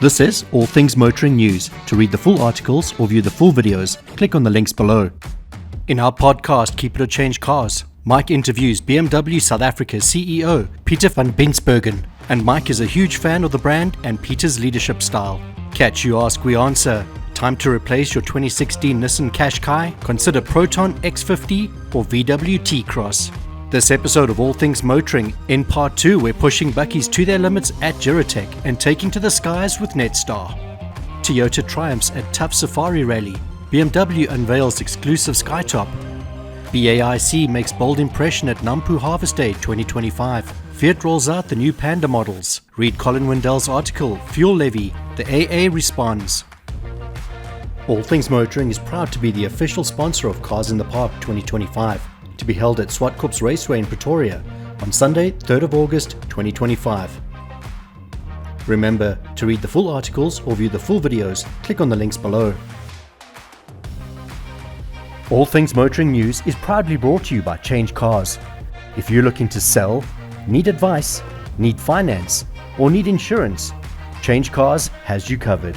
This is All Things Motoring News. To read the full articles or view the full videos, click on the links below. In our podcast, Keep It or Change Cars, Mike interviews BMW South Africa's CEO, Peter van Binsbergen, and Mike is a huge fan of the brand and Peter's leadership style. Catch You Ask, We Answer. Time to replace your 2016 Nissan Qashqai? Consider Proton X50 or VW T-Cross. This episode of All Things Motoring, in part 2, we're pushing Buckies to their limits at Giratech and taking to the skies with Netstar. Toyota triumphs at Tough Safari Rally. BMW unveils exclusive Skytop. BAIC makes bold impression at Nampu Harvest Day 2025. Fiat rolls out the new Panda models. Read Colin Wendell's article, Fuel Levy, the AA responds. All Things Motoring is proud to be the official sponsor of Cars in the Park 2025, to be held at Swartkops Raceway in Pretoria on Sunday, 3rd of August 2025. Remember, to read the full articles or view the full videos, click on the links below. All Things Motoring News is proudly brought to you by CHANGECARS. If you're looking to sell, need advice, need finance, or need insurance, CHANGECARS has you covered.